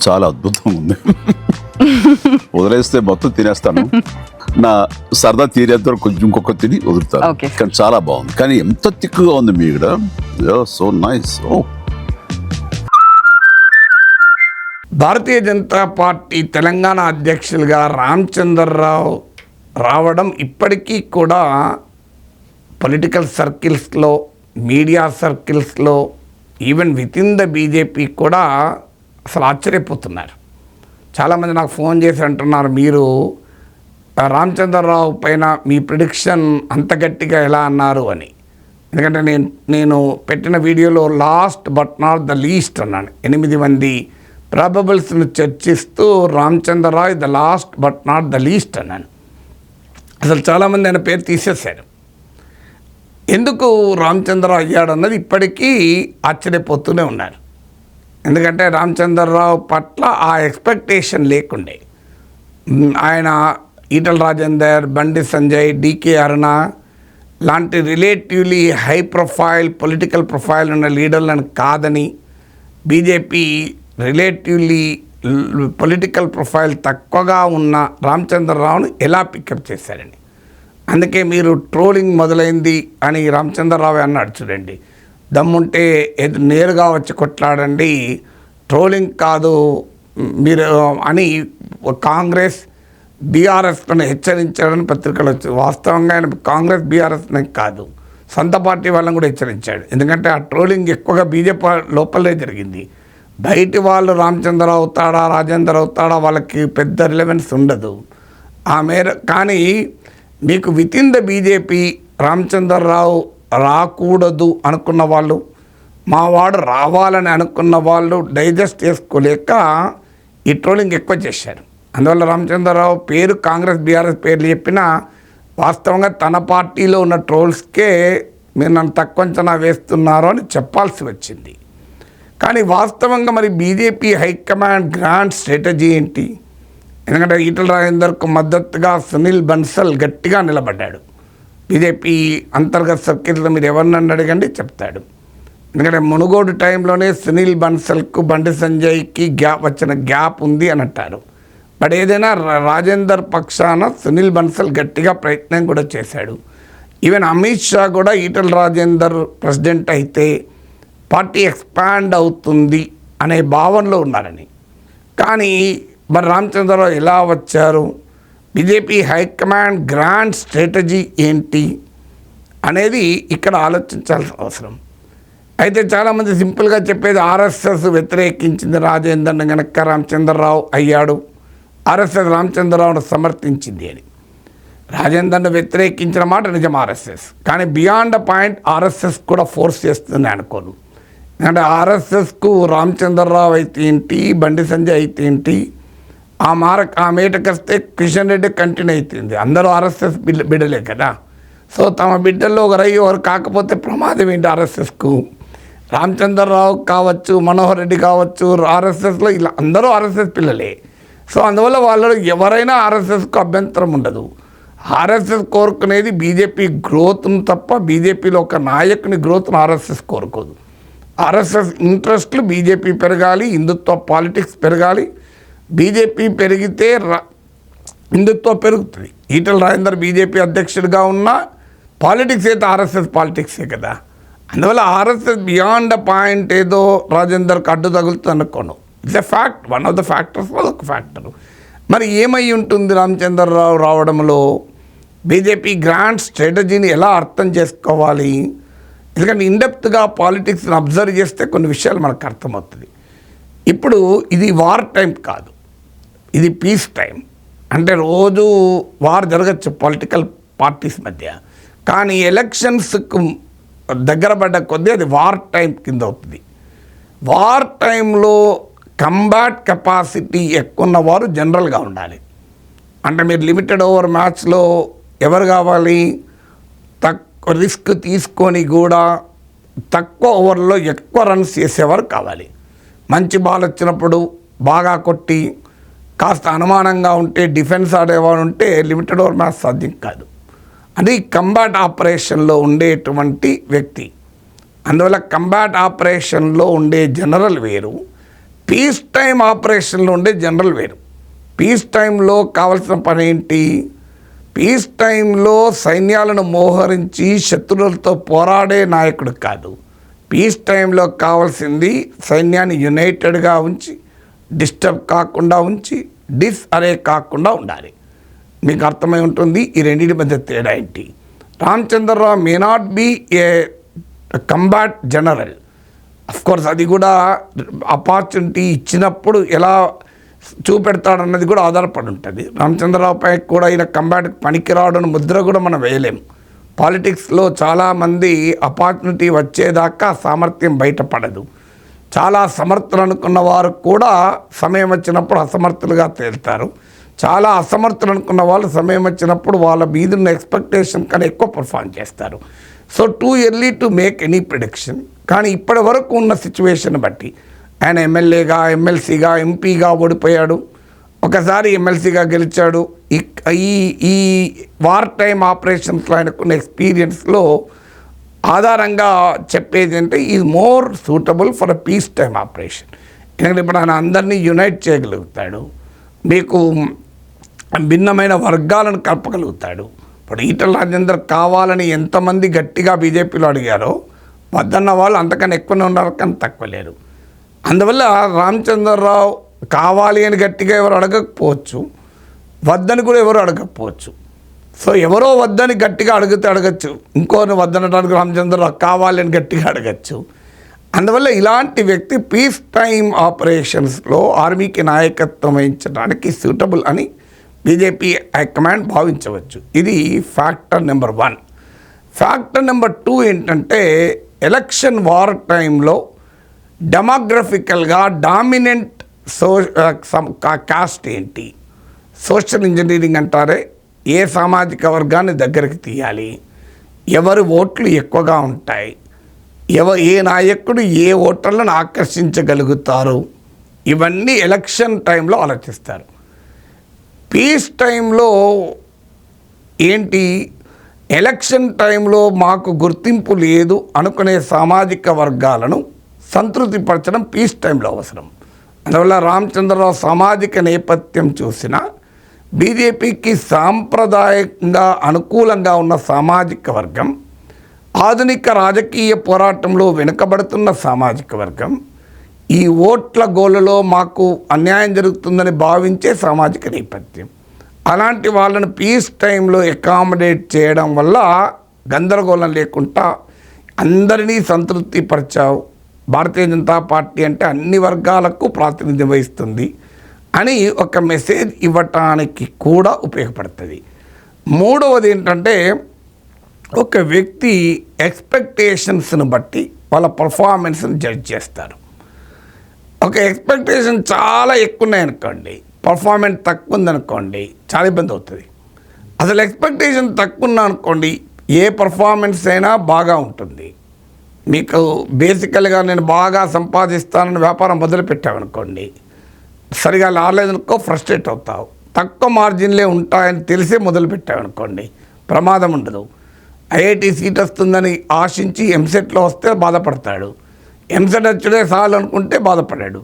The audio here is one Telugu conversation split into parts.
చాలా అద్భుతంగా ఉంది. వదిలేస్తే మొత్తం తినేస్తాను, నా సరదా తీరేంత వరకు కొంచెం ఇంకొక తిని వదులుతాను. కానీ చాలా బాగుంది. కానీ ఎంత తిక్కుగా ఉంది మీ ఇక్కడ, సో నైస్. భారతీయ జనతా పార్టీ తెలంగాణ అధ్యక్షులుగా రామచంద్రరావు రావడం ఇప్పటికీ కూడా పొలిటికల్ సర్కిల్స్లో, మీడియా సర్కిల్స్లో, even with in the BJP కూడా అసలు ఆశ్చర్యపోతున్నారు. చాలామంది నాకు ఫోన్ చేసి అంటున్నారు, మీరు రామచంద్రరావు పైన మీ ప్రిడిక్షన్ అంత గట్టిగా ఎలా అన్నారు అని. ఎందుకంటే నేను పెట్టిన వీడియోలో last but not the least అన్నాను. 8 మంది ప్రాబబుల్స్ను చర్చిస్తూ Ramachandra Rao the last but not the least అన్నాను. అసలు చాలామంది ఆయన పేరు తీసేశారు. ఎందుకు రామచంద్రరావు అయ్యాడు అన్నది ఇప్పటికీ ఆశ్చర్యపోతూనే ఉన్నారు. ఎందుకంటే రామచంద్రరావు పట్ల ఆ ఎక్స్పెక్టేషన్ లేకుండే. ఆయన ఈటల రాజేందర్, బండి సంజయ్, డికే అరుణ లాంటి relatively high profile, political profile ఉన్న లీడర్లను కాదని, బీజేపీ రిలేటివ్లీ పొలిటికల్ ప్రొఫైల్ తక్కువగా ఉన్న రామచంద్రరావును ఎలా పికప్ చేశారని. అందుకే మీరు ట్రోలింగ్ మొదలైంది అని రామచంద్రరావు అన్నాడు చూడండి. దమ్ముంటే నేరుగా వచ్చి కొట్లాడండి, ట్రోలింగ్ కాదు మీరు అని కాంగ్రెస్ బీఆర్ఎస్ను హెచ్చరించాడని పత్రికలు వచ్చి. వాస్తవంగా ఆయన కాంగ్రెస్ బీఆర్ఎస్ని కాదు, సొంత పార్టీ వాళ్ళని కూడా హెచ్చరించాడు. ఎందుకంటే ఆ ట్రోలింగ్ ఎక్కువగా బీజేపీ లోపలే జరిగింది. బయటి వాళ్ళు రామచంద్రరావు అవుతాడా, రాజేందర్ అవుతాడా, వాళ్ళకి పెద్ద రిలవెన్స్ ఉండదు ఆ మేర. కానీ మీకు with in the BJP Ramachandra Rao రాకూడదు అనుకున్న వాళ్ళు, మా వాడు రావాలని అనుకున్న వాళ్ళు డైజెస్ట్ చేసుకోలేక ఈ ట్రోలింగ్ ఎక్కువ చేశారు. అందువల్ల రామచంద్రరావు పేరు కాంగ్రెస్ బీఆర్ఎస్ పేర్లు చెప్పినా వాస్తవంగా తన పార్టీలో ఉన్న ట్రోల్స్కే మీరు నన్ను తక్కువ అంచనా వేస్తున్నారు అని చెప్పాల్సి వచ్చింది. కానీ వాస్తవంగా మరి బీజేపీ హైకమాండ్ గ్రాండ్ స్ట్రాటజీ ఏంటి? ఎందుకంటే ఈటల రాజేందర్కు మద్దతుగా సునీల్ బన్సల్ గట్టిగా నిలబడ్డాడు. బీజేపీ అంతర్గత సర్కిల్లో మీరు ఎవరినన్ను అడగండి చెప్తాడు. ఎందుకంటే మునుగోడు టైంలోనే సునీల్ బన్సల్కు, బండి సంజయ్కి వచ్చిన గ్యాప్ ఉంది అని అంటారు. బట్ ఏదైనా రాజేందర్ పక్షాన సునీల్ బన్సల్ గట్టిగా ప్రయత్నం కూడా చేశాడు. ఈవెన్ అమిత్ షా కూడా ఈటల రాజేందర్ ప్రెసిడెంట్ అయితే పార్టీ ఎక్స్పాండ్ అవుతుంది అనే భావనలో ఉన్నారని. కానీ మరి రామచంద్రరావు ఎలా వచ్చారు, బీజేపీ హైకమాండ్ గ్రాండ్ స్ట్రాటజీ ఏంటి అనేది ఇక్కడ ఆలోచించాల్సిన అవసరం. అయితే చాలామంది సింపుల్గా చెప్పేది ఆర్ఎస్ఎస్ వ్యతిరేకించింది రాజేందర్ని కనుక రామచంద్రరావు అయ్యాడు, ఆర్ఎస్ఎస్ రామచంద్రరావును సమర్థించింది అని. రాజేందర్ను వ్యతిరేకించిన మాట నిజం ఆర్ఎస్ఎస్, కానీ బియాండ్ ద పాయింట్ ఆర్ఎస్ఎస్ కూడా ఫోర్స్ చేస్తుంది అనుకోను. ఎందుకంటే ఆర్ఎస్ఎస్కు రామచంద్రరావు అయితే ఏంటి, బండి సంజయ్ అయితే ఏంటి, ఆ మేటకొస్తే కిషన్ రెడ్డి కంటిన్యూ అవుతుంది. అందరూ ఆర్ఎస్ఎస్ బిడ్డలే కదా. సో తమ బిడ్డల్లో ఒకరు కాకపోతే ప్రమాదం ఏంటి ఆర్ఎస్ఎస్కు? రామచంద్రరావు కావచ్చు, మనోహర్ రెడ్డి కావచ్చు, ఆర్ఎస్ఎస్లో ఇలా అందరూ ఆర్ఎస్ఎస్ పిల్లలే. సో అందువల్ల వాళ్ళు ఎవరైనా ఆర్ఎస్ఎస్కు అభ్యంతరం ఉండదు. ఆర్ఎస్ఎస్ కోరుకునేది బీజేపీ గ్రోత్ను తప్ప బీజేపీలో ఒక నాయకుని గ్రోత్ను ఆర్ఎస్ఎస్ కోరుకోదు. ఆర్ఎస్ఎస్ ఇంట్రెస్ట్లు బీజేపీ పెరగాలి, హిందుత్వ పాలిటిక్స్ పెరగాలి. బీజేపీ పెరిగితే హిందుత్వం పెరుగుతుంది. ఈటల రాజేందర్ బీజేపీ అధ్యక్షుడిగా ఉన్న పాలిటిక్స్ అయితే ఆర్ఎస్ఎస్ పాలిటిక్సే కదా. అందువల్ల ఆర్ఎస్ఎస్ బియాండ్ ద పాయింట్ ఏదో రాజేందర్కి అడ్డు తగులుతుంది అనుకోను. It's a fact, one of the factors, ఒక ఫ్యాక్టరు. మరి ఏమై ఉంటుంది రామచంద్రరావు రావడంలో? బీజేపీ గ్రాండ్ స్ట్రాటజీని ఎలా అర్థం చేసుకోవాలి? ఎందుకంటే ఇన్డెప్త్గా పాలిటిక్స్ని అబ్జర్వ్ చేస్తే కొన్ని విషయాలు మనకు అర్థమవుతుంది. ఇప్పుడు ఇది వార్ టైం కాదు, ఇది పీస్ టైం. అంటే రోజు వార్ జరగచ్చు పొలిటికల్ పార్టీస్ మధ్య, కానీ ఎలక్షన్స్కు దగ్గర పడ్డ కొద్దీ అది వార్ టైం కింద అవుతుంది. వార్ టైంలో కంబాట్ కెపాసిటీ ఎక్కువ ఉన్నవారు జనరల్గా ఉండాలి. అంటే మీరు లిమిటెడ్ ఓవర్ మ్యాచ్లో ఎవరు కావాలి? తక్కువ రిస్క్ తీసుకొని కూడా తక్కువ ఓవర్లో ఎక్కువ రన్స్ చేసేవారు కావాలి. మంచి బాల్ వచ్చినప్పుడు బాగా కొట్టి కాస్త అనుమానంగా ఉంటే డిఫెన్స్ ఆడేవాడు ఉంటే లిమిటెడ్ ఓవర్ మ్యాచ్ సాధ్యం కాదు. అది కంబాట్ ఆపరేషన్లో ఉండేటువంటి వ్యక్తి. అందువల్ల కంబాట్ ఆపరేషన్లో ఉండే జనరల్ వేరు, పీస్ టైం ఆపరేషన్లో ఉండే జనరల్ వేరు. పీస్ టైంలో కావాల్సిన పని ఏంటి? పీస్ టైంలో సైన్యాలను మోహరించి శత్రువులతో పోరాడే నాయకుడు కాదు. పీస్ టైంలో కావాల్సింది సైన్యాన్ని యునైటెడ్గా ఉంచి, డిస్టర్బ్ కాకుండా ఉంచి, డిస్అరే కాకుండా ఉండాలి. మీకు అర్థమై ఉంటుంది ఈ రెండింటి మధ్య తేడా ఏంటి. Ramachandra Rao may not be a combat general. Of course అది కూడా ఆపర్చునిటీ ఇచ్చినప్పుడు ఎలా చూపెడతాడన్నది కూడా ఆధారపడి ఉంటుంది. రామచంద్రరావుపై కూడా ఈయన కంబాట్కి పనికిరాడని ముద్ర కూడా మనం వేయలేము. పాలిటిక్స్లో చాలామంది ఆపర్చునిటీ వచ్చేదాకా సామర్థ్యం బయటపడదు. చాలా సమర్థులు అనుకున్న వారు కూడా సమయం వచ్చినప్పుడు అసమర్థులుగా తేలుతారు. చాలా అసమర్థులు అనుకున్న వాళ్ళు సమయం వచ్చినప్పుడు వాళ్ళ మీద ఉన్న ఎక్స్పెక్టేషన్ కన్నా ఎక్కువ పర్ఫామ్ చేస్తారు. So too early to make any prediction. కానీ ఇప్పటి వరకు ఉన్న సిచ్యువేషన్ బట్టి ఆయన ఎమ్మెల్యేగా, ఎమ్మెల్సీగా, ఎంపీగా ఓడిపోయాడు, ఒకసారి ఎమ్మెల్సీగా గెలిచాడు. ఈ వార్ టైం ఆపరేషన్స్లో ఆయనకున్న ఎక్స్పీరియన్స్లో ఆధారంగా చెప్పేది అంటే is more suitable for a peace time operation. ఎందుకంటే ఇప్పుడు ఆయన అందరినీ యునైట్ చేయగలుగుతాడు, మీకు భిన్నమైన వర్గాలను కలపగలుగుతాడు. ఇప్పుడు ఈటల రాజేందర్ కావాలని ఎంతమంది గట్టిగా బీజేపీలో అడిగారో వద్దన్న వాళ్ళు అంతకన్నా ఎక్కువనే ఉన్నారు, కానీ తక్కువ లేరు. అందువల్ల రామచంద్రరావు కావాలి అని గట్టిగా ఎవరు అడగకపోవచ్చు, వద్దని కూడా ఎవరు అడగకపోవచ్చు. సో ఎవరో వద్దని గట్టిగా అడగచ్చు, ఇంకోని వద్దనడానికి రామచంద్రరావు కావాలి అని గట్టిగా అడగచ్చు. అందువల్ల ఇలాంటి వ్యక్తి పీస్ టైం ఆపరేషన్స్లో ఆర్మీకి నాయకత్వం వహించడానికి సూటబుల్ అని బీజేపీ హైకమాండ్ భావించవచ్చు. ఇది ఫ్యాక్టర్ నెంబర్ 1. ఫ్యాక్టర్ నెంబర్ 2 ఏంటంటే ఎలక్షన్ వార్ టైంలో డెమోగ్రఫికల్గా డామినెంట్ కాస్ట్ ఏంటి, సోషల్ ఇంజనీరింగ్ అంటారే, ఏ సామాజిక వర్గాన్ని దగ్గరికి తీయాలి, ఎవరి ఓట్లు ఎక్కువగా ఉంటాయి, ఏ నాయకుడు ఏ ఓటర్లను ఆకర్షించగలుగుతారు, ఇవన్నీ ఎలక్షన్ టైంలో ఆలోచిస్తారు. పీస్ టైంలో ఏంటి, ఎలక్షన్ టైంలో మాకు గుర్తింపు లేదు అనుకునే సామాజిక వర్గాలను సంతృప్తిపరచడం పీస్ టైంలో అవసరం. అందువల్ల రామచంద్రరావు సామాజిక నేపథ్యం చూసిన బీజేపీకి సాంప్రదాయంగా అనుకూలంగా ఉన్న సామాజిక వర్గం, ఆధునిక రాజకీయ పోరాటంలో వెనుకబడుతున్న సామాజిక వర్గం, ఈ ఓట్ల గోలలో మాకు అన్యాయం జరుగుతుందని భావించే సామాజిక నేపథ్యం, అలాంటి వాళ్ళను పీస్ టైంలో అకామిడేట్ చేయడం వల్ల గందరగోళం లేకుండా అందరినీ సంతృప్తిపరిచావు. భారతీయ జనతా పార్టీ అంటే అన్ని వర్గాలకు ప్రాతినిధ్యం వహిస్తుంది అని ఒక మెసేజ్ ఇవ్వటానికి కూడా ఉపయోగపడుతుంది. మూడవది ఏంటంటే ఒక వ్యక్తి ఎక్స్పెక్టేషన్స్ని బట్టి వాళ్ళ పర్ఫార్మెన్స్ని జడ్జ్ చేస్తారు. ఒక ఎక్స్పెక్టేషన్ చాలా ఎక్కువ ఉన్నాయనుకోండి, పర్ఫార్మెన్స్ తక్కువ ఉందనుకోండి, చాలా ఇబ్బంది అవుతుంది. అసలు ఎక్స్పెక్టేషన్ తక్కువ ఉందనుకోండి, ఏ పర్ఫార్మెన్స్ అయినా బాగా ఉంటుంది. మీకు బేసికల్గా నేను బాగా సంపాదిస్తానని వ్యాపారం మొదలుపెట్టామనుకోండి, సరిగా రాలేదనుకో ఫ్రస్ట్రేట్ అవుతావు. తక్కువ మార్జిన్లే ఉంటాయని తెలిసే మొదలుపెట్టామనుకోండి, ప్రమాదం ఉండదు. ఐఐటి సీట్ వస్తుందని ఆశించి ఎంసెట్లో వస్తే బాధపడతాడు, ఎంసెట్ వచ్చే చాలు అనుకుంటే బాధపడాడు.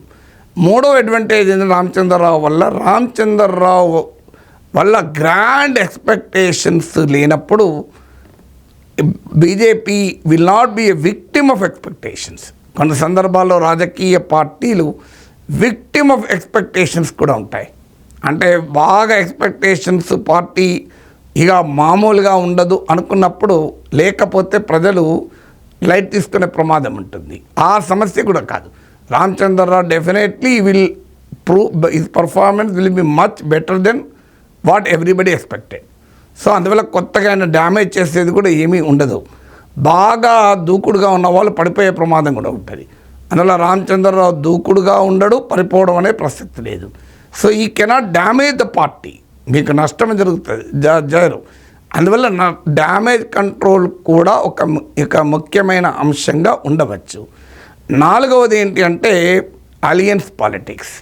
మూడో అడ్వాంటేజ్ ఏంటంటే రామచంద్రరావు వల్ల గ్రాండ్ ఎక్స్పెక్టేషన్స్ లేనప్పుడు BJP will not be a victim of expectations. కొన్ని సందర్భాల్లో రాజకీయ పార్టీలు విక్టిమ్ ఆఫ్ ఎక్స్పెక్టేషన్స్ కూడా ఉంటాయి. అంటే బాగా ఎక్స్పెక్టేషన్స్ పార్టీ ఇక మామూలుగా ఉండదు అనుకున్నప్పుడు, లేకపోతే ప్రజలు లైట్ తీసుకునే ప్రమాదం ఉంటుంది. ఆ సమస్య కూడా కాదు. Ramachandra Rao definitely will prove his performance will be much better than what everybody expected. So అందువల్ల కొత్తగా ఆయన డ్యామేజ్ చేసేది కూడా ఏమీ ఉండదు. బాగా దూకుడుగా ఉన్న వాళ్ళు పడిపోయే ప్రమాదం కూడా ఉంటుంది. అందువల్ల రామచంద్రరావు దూకుడుగా ఉండడు, పడిపోవడం అనే ప్రసక్తి లేదు. సో ఈ కెనాట్ డ్యామేజ్ ద పార్టీ, మీకు నష్టమే జరుగుతుంది జరు. అందువల్ల డ్యామేజ్ కంట్రోల్ కూడా ఒక ముఖ్యమైన అంశంగా ఉండవచ్చు. నాలుగవది ఏంటి అంటే అలియన్స్ పాలిటిక్స్.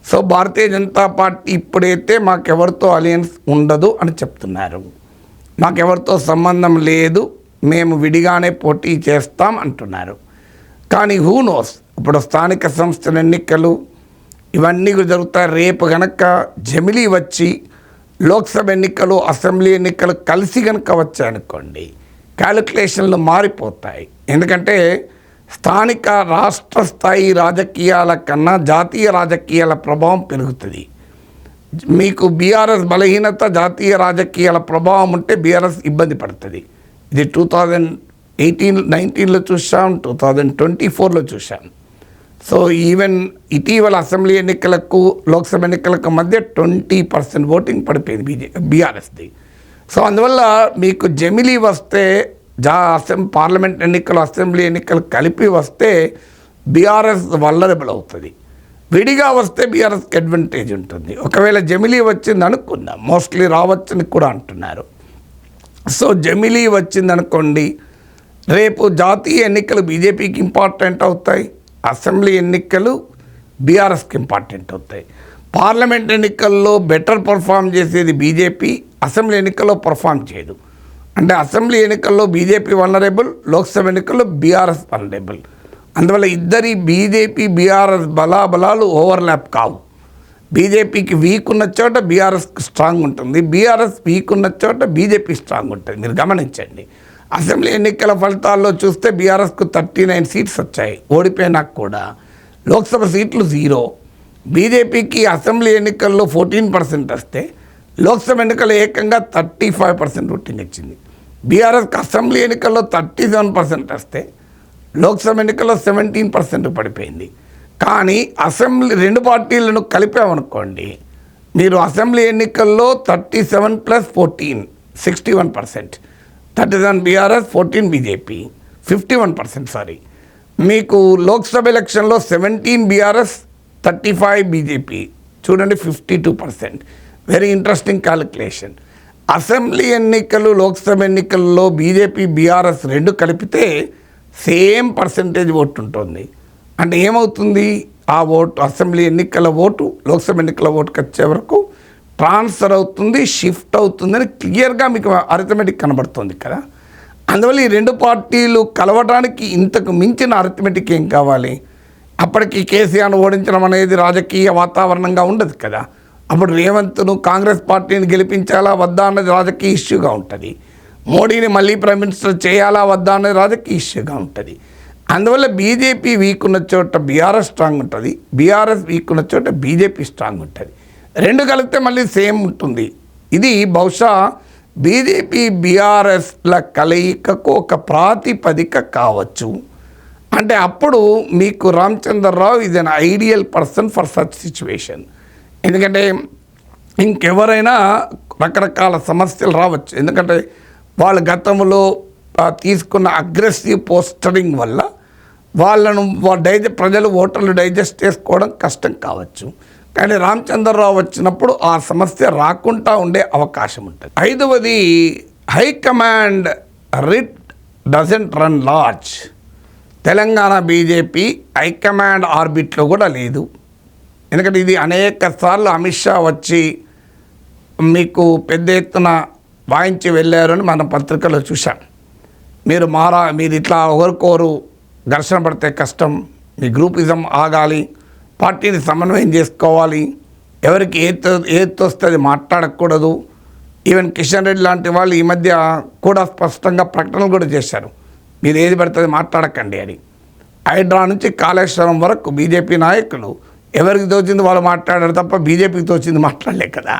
సో భారతీయ జనతా పార్టీ ఇప్పుడైతే మాకెవరితో అలియన్స్ ఉండదు అని చెప్తున్నారు, మాకెవరితో సంబంధం లేదు, మేము విడిగానే పోటీ చేస్తాం అంటున్నారు. కానీ హూ నోస్, ఇప్పుడు స్థానిక సంస్థల ఎన్నికలు, ఇవన్నీ కూడా జరుగుతాయి. రేపు కనుక జమిలీ వచ్చి లోక్సభ ఎన్నికలు అసెంబ్లీ ఎన్నికలు కలిసి కనుక వచ్చాయనుకోండి, క్యాలిక్యులేషన్లు మారిపోతాయి. ఎందుకంటే స్థానిక రాష్ట్ర స్థాయి రాజకీయాల కన్నా జాతీయ రాజకీయాల ప్రభావం పెరుగుతుంది. మీకు బీఆర్ఎస్ బలహీనత, జాతీయ రాజకీయాల ప్రభావం ఉంటే బీఆర్ఎస్ ఇబ్బంది పడుతుంది. ఇది 2018-19లో చూసాం, 2024లో చూసాం. సో ఈవెన్ ఇటీవల అసెంబ్లీ ఎన్నికలకు లోక్సభ ఎన్నికలకు మధ్య 20% ఓటింగ్ పడిపోయింది బీఆర్ఎస్ది. సో అందువల్ల మీకు జమిలీ వస్తే పార్లమెంట్ ఎన్నికలు అసెంబ్లీ ఎన్నికలు కలిపి వస్తే బీఆర్ఎస్ వల్నరబుల్ అవుతుంది. విడిగా వస్తే బీఆర్ఎస్కి అడ్వాంటేజ్ ఉంటుంది. ఒకవేళ జమిలీ వచ్చింది అనుకుందాం, మోస్ట్లీ రావచ్చని కూడా అంటున్నారు. సో జమిలీ వచ్చిందనుకోండి, రేపు జాతీయ ఎన్నికలు బీజేపీకి ఇంపార్టెంట్ అవుతాయి, అసెంబ్లీ ఎన్నికలు బీఆర్ఎస్కి ఇంపార్టెంట్ అవుతాయి. పార్లమెంట్ ఎన్నికల్లో బెటర్ పర్ఫామ్ చేసేది బీజేపీ, అసెంబ్లీ ఎన్నికల్లో పర్ఫామ్ చేయదు. అంటే అసెంబ్లీ ఎన్నికల్లో బీజేపీ వల్నరబుల్, లోక్సభ ఎన్నికల్లో బీఆర్ఎస్ వల్నరబుల్. అందువల్ల ఇద్దరి బీజేపీ బీఆర్ఎస్ బలాబలాలు ఓవర్లాప్ కావు. బీజేపీకి వీక్ ఉన్న చోట బీఆర్ఎస్కి స్ట్రాంగ్ ఉంటుంది, బీఆర్ఎస్ వీక్ ఉన్న చోట బీజేపీ స్ట్రాంగ్ ఉంటుంది. మీరు గమనించండి, అసెంబ్లీ ఎన్నికల ఫలితాల్లో చూస్తే బీఆర్ఎస్కు 39 సీట్స్ వచ్చాయి ఓడిపోయినా కూడా, లోక్సభ సీట్లు 0. బీజేపీకి అసెంబ్లీ ఎన్నికల్లో 14% వస్తే లోక్సభ ఎన్నికల్లో ఏకంగా 35% ఓటింగ్ వచ్చింది. బీఆర్ఎస్కి అసెంబ్లీ ఎన్నికల్లో 37% వస్తే లోక్సభ ఎన్నికల్లో 17% పడిపోయింది. కానీ అసెంబ్లీ రెండు పార్టీలను కలిపామనుకోండి, మీరు అసెంబ్లీ ఎన్నికల్లో 37 + 14 61%, 37 బీఆర్ఎస్ 14 బీజేపీ 51%. సారీ, మీకు లోక్సభ ఎలక్షన్లో 17 బీఆర్ఎస్ 35 బీజేపీ, చూడండి 52%. Very interesting calculation. అసెంబ్లీ ఎన్నికలు లోక్సభ ఎన్నికల్లో బీజేపీ బీఆర్ఎస్ రెండు కలిపితే సేమ్ పర్సెంటేజ్ ఓటు ఉంటుంది. అంటే ఏమవుతుంది, ఆ ఓటు అసెంబ్లీ ఎన్నికల ఓటు లోక్సభ ఎన్నికల ఓటుకి వచ్చే వరకు ట్రాన్స్ఫర్ అవుతుంది, షిఫ్ట్ అవుతుందని క్లియర్గా మీకు అరిథమెటిక్ కనబడుతుంది కదా. అందువల్ల ఈ రెండు పార్టీలు కలవడానికి ఇంతకు మించిన అరిథమెటిక్ ఏం కావాలి? అప్పటికి కేసీఆర్ను ఓడించడం అనేది రాజకీయ వాతావరణంగా ఉండదు కదా. అప్పుడు రేవంత్ను కాంగ్రెస్ పార్టీని గెలిపించాలా వద్దా అన్నది రాజకీయ ఇష్యూగా ఉంటుంది. మోడీని మళ్ళీ ప్రైమ్ మినిస్టర్ చేయాలా వద్దా అనేది రాజకీయ ఇష్యూగా ఉంటుంది. అందువల్ల బీజేపీ వీక్ ఉన్న చోట బీఆర్ఎస్ స్ట్రాంగ్ ఉంటుంది, బీఆర్ఎస్ వీక్ ఉన్న చోట బీజేపీ స్ట్రాంగ్ ఉంటుంది. రెండు కలిపితే మళ్ళీ సేమ్ ఉంటుంది. ఇది బహుశా బీజేపీ బీఆర్ఎస్ల కలయికకు ఒక ప్రాతిపదిక కావచ్చు. అంటే అప్పుడు మీకు రామచంద్రరావు ఇది an ideal person for such situation. ఎందుకంటే ఇంకెవరైనా రకరకాల సమస్యలు రావచ్చు. ఎందుకంటే వాళ్ళు గతంలో తీసుకున్న అగ్రెసివ్ పోస్టరింగ్ వల్ల వాళ్ళను ప్రజలు ఓటర్లు డైజెస్ట్ చేసుకోవడం కష్టం కావచ్చు. కానీ రామచంద్రరావు వచ్చినప్పుడు ఆ సమస్య రాకుండా ఉండే అవకాశం ఉంటుంది. 5వది, high command writ doesn't run large. Telangana BJP high command ఆర్బిట్లో కూడా లేదు. ఎందుకంటే ఇది అనేక సార్లు అమిత్ షా వచ్చి మీకు పెద్ద ఎత్తున వాయించి వెళ్ళారు అని మనం పత్రికలో చూసాం. మీరు ఇట్లా ఒకరికొరు ఘర్షణ పడితే కష్టం, మీ గ్రూపిజం ఆగాలి, పార్టీని సమన్వయం చేసుకోవాలి, ఎవరికి ఏది వస్తే అది మాట్లాడకూడదు. ఈవెన్ కిషన్ రెడ్డి లాంటి వాళ్ళు ఈ మధ్య కూడా స్పష్టంగా ప్రకటనలు కూడా చేశారు, మీరు ఏది పడుతుంది మాట్లాడకండి అని. హైడ్రా నుంచి కాళేశ్వరం వరకు బీజేపీ నాయకులు ఎవరికి తోచింది వాళ్ళు మాట్లాడారు తప్ప బీజేపీకి తోచింది మాట్లాడలే కదా.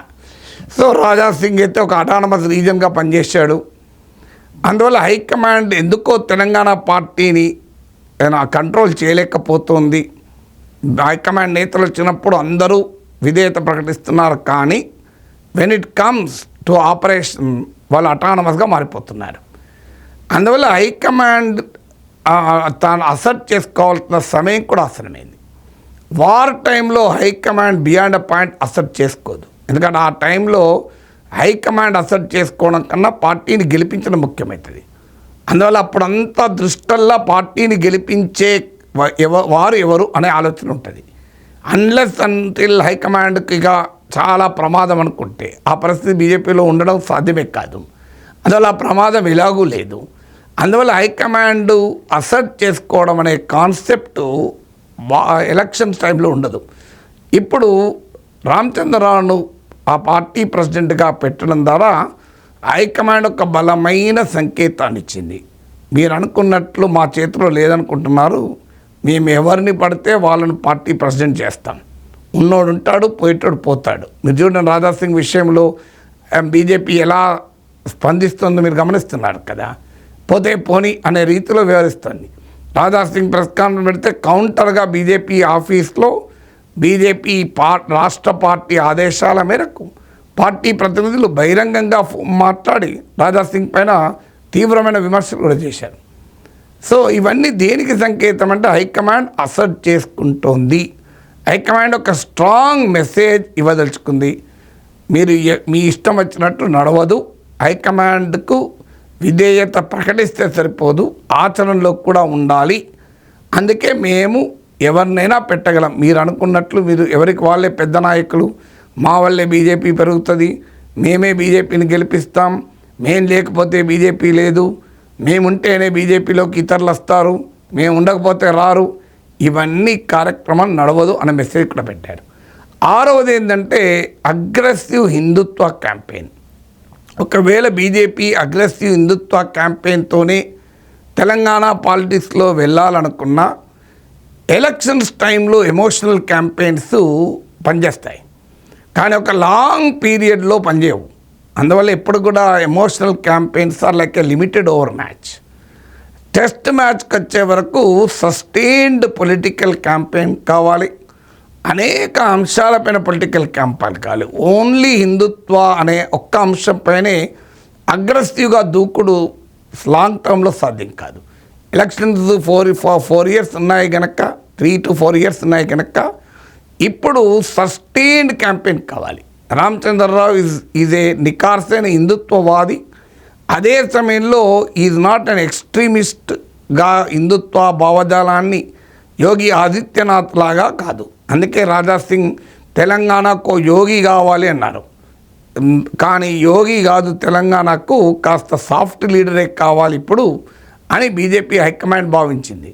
సో రాజా సింగ్ అయితే ఒక అటానమస్ రీజన్గా పనిచేశాడు. అందువల్ల హైకమాండ్ ఎందుకో తెలంగాణ పార్టీని కంట్రోల్ చేయలేకపోతుంది. హైకమాండ్ నేతలు వచ్చినప్పుడు అందరూ విధేయత ప్రకటిస్తున్నారు, కానీ when it comes to operation వాళ్ళు అటానమస్గా మారిపోతున్నారు. అందువల్ల హైకమాండ్ తాను అసర్ట్ చేసుకోవాల్సిన సమయం కూడా అవసరమైంది. వార్ టైంలో high command beyond a point assert చేసుకోదు. ఎందుకంటే ఆ టైంలో హైకమాండ్ అసర్ట్ చేసుకోవడం కన్నా పార్టీని గెలిపించడం ముఖ్యమవుతుంది. అందువల్ల అప్పుడంతా దృష్టల్లా పార్టీని గెలిపించే వారు ఎవరు అనే ఆలోచన ఉంటుంది. అన్లెస్ అంటిల్ హైకమాండ్కి ఇక చాలా ప్రమాదం అనుకుంటే ఆ పరిస్థితి బీజేపీలో ఉండడం సాధ్యమే కాదు. అందువల్ల ఆ ప్రమాదం ఎలాగూ లేదు. అందువల్ల హైకమాండ్ అసర్ట్ చేసుకోవడం అనే కాన్సెప్టు ఎలక్షన్స్ టైంలో ఉండదు. ఇప్పుడు రామచంద్రరావును ఆ పార్టీ ప్రెసిడెంట్గా పెట్టడం ద్వారా హైకమాండ్ ఒక బలమైన సంకేతాన్ని ఇచ్చింది. మీరు అనుకున్నట్లు మా చేతిలో లేదనుకుంటున్నారు, మేము ఎవరిని పడితే వాళ్ళని పార్టీ ప్రెసిడెంట్ చేస్తాం, ఉన్నోడు ఉంటాడు పోయేటోడు పోతాడు. మీరు చూడండి రాజాసింగ్ విషయంలో బీజేపీ ఎలా స్పందిస్తుందో మీరు గమనిస్తున్నారు కదా. పోతే పోని అనే రీతిలో వ్యవహరిస్తుంది. రాజాసింగ్ ప్రెస్ కాన్ఫరెన్స్ పెడితే కౌంటర్గా బీజేపీ ఆఫీస్లో బీజేపీ రాష్ట్ర పార్టీ ఆదేశాల మేరకు పార్టీ ప్రతినిధులు బహిరంగంగా మాట్లాడి రాజాసింగ్ పైన తీవ్రమైన విమర్శలు కూడా చేశారు. సో ఇవన్నీ దేనికి సంకేతం అంటే హైకమాండ్ అసర్ట్ చేసుకుంటోంది. హైకమాండ్ ఒక స్ట్రాంగ్ మెసేజ్ ఇవ్వదలుచుకుంది. మీరు మీ ఇష్టం వచ్చినట్టు నడవదు, హైకమాండ్కు విధేయత ప్రకటిస్తే సరిపోదు, ఆచరణలో కూడా ఉండాలి. అందుకే మేము ఎవరినైనా పెట్టగలం, మీరు అనుకున్నట్లు మీరు ఎవరికి వాళ్ళే పెద్ద నాయకులు, మా వల్లే బీజేపీ పెరుగుతుంది, మేమే బీజేపీని గెలిపిస్తాం, మేం లేకపోతే బీజేపీ లేదు, మేముంటేనే బీజేపీలోకి ఇతరులు వస్తారు, మేము ఉండకపోతే రారు, ఇవన్నీ కార్యక్రమాలు నడవదు అనే మెసేజ్ కూడా పెట్టారు. ఆరవది ఏంటంటే అగ్రెసివ్ హిందుత్వ క్యాంపెయిన్. ఒకవేళ బీజేపీ అగ్రెసివ్ హిందుత్వ క్యాంపెయిన్తోనే తెలంగాణ పాలిటిక్స్లో వెళ్ళాలనుకున్నా ఎలక్షన్స్ టైంలో ఎమోషనల్ క్యాంపెయిన్స్ పనిచేస్తాయి, కానీ ఒక లాంగ్ పీరియడ్లో పనిచేయవు. అందువల్ల ఎప్పుడు కూడా emotional campaigns are like a limited over match. Test మ్యాచ్కి వచ్చే వరకు సస్టైన్డ్ పొలిటికల్ క్యాంపెయిన్ కావాలి, అనేక అంశాలపైన పొలిటికల్ క్యాంపెయిన్ కావాలి. ఓన్లీ హిందుత్వ అనే ఒక్క అంశంపైనే అగ్రెసివ్గా దూకుడు లాంగ్ టర్మ్లో సాధ్యం కాదు. ఎలక్షన్స్ 4 years ఉన్నాయి కనుక, 3 to 4 years ఉన్నాయి కనుక ఇప్పుడు సస్టైన్డ్ క్యాంపెయిన్ కావాలి. రామచంద్రరావు ఈజ్ ఏ నికార్సైన హిందుత్వవాది, అదే సమయంలో ఈజ్ నాట్ అన్ ఎక్స్ట్రీమిస్ట్గా హిందుత్వ భావజాలాన్ని యోగి ఆదిత్యనాథ్ లాగా కాదు. అందుకే రాజాసింగ్ తెలంగాణకు యోగి కావాలి అన్నారు, కానీ యోగి కాదు, తెలంగాణకు కాస్త సాఫ్ట్ లీడరే కావాలి ఇప్పుడు అని బీజేపీ హైకమాండ్ భావించింది.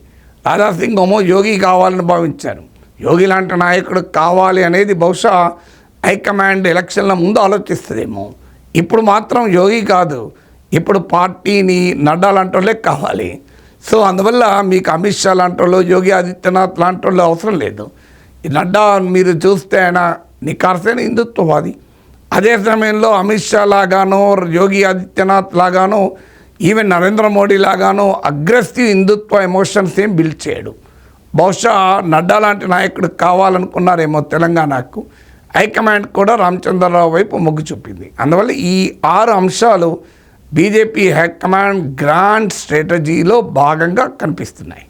రాజాసింగ్ ఏమో యోగి కావాలని భావించారు. యోగి లాంటి నాయకుడు కావాలి అనేది బహుశా హైకమాండ్ ఎలక్షన్ల ముందు ఆలోచిస్తుందేమో. ఇప్పుడు మాత్రం యోగి కాదు, ఇప్పుడు పార్టీని నడ్డా లాంటి వాళ్ళే కావాలి. సో అందువల్ల మీకు అమిత్ షా లాంటి వాళ్ళు, యోగి ఆదిత్యనాథ్ లాంటి వాళ్ళు అవసరం లేదు. ఈ నడ్డా మీరు చూస్తే ఆయన నికార్సైన హిందుత్వవాది. అదే సమయంలో అమిత్ షా లాగానో, యోగి ఆదిత్యనాథ్ లాగానో, ఈవెన్ నరేంద్ర మోడీ లాగానో అగ్రెసివ్ హిందుత్వ ఎమోషన్స్ ఏం బిల్డ్ చేయడు. బహుశా నడ్డా లాంటి నాయకుడు కావాలనుకున్నారేమో తెలంగాణకు. హైకమాండ్ కూడా రామచంద్రరావు వైపు మొగ్గు చూపింది. అందువల్ల ఈ 6 అంశాలు బీజేపీ హైకమాండ్ గ్రాండ్ స్ట్రాటజీలో భాగంగా కనిపిస్తున్నాయి.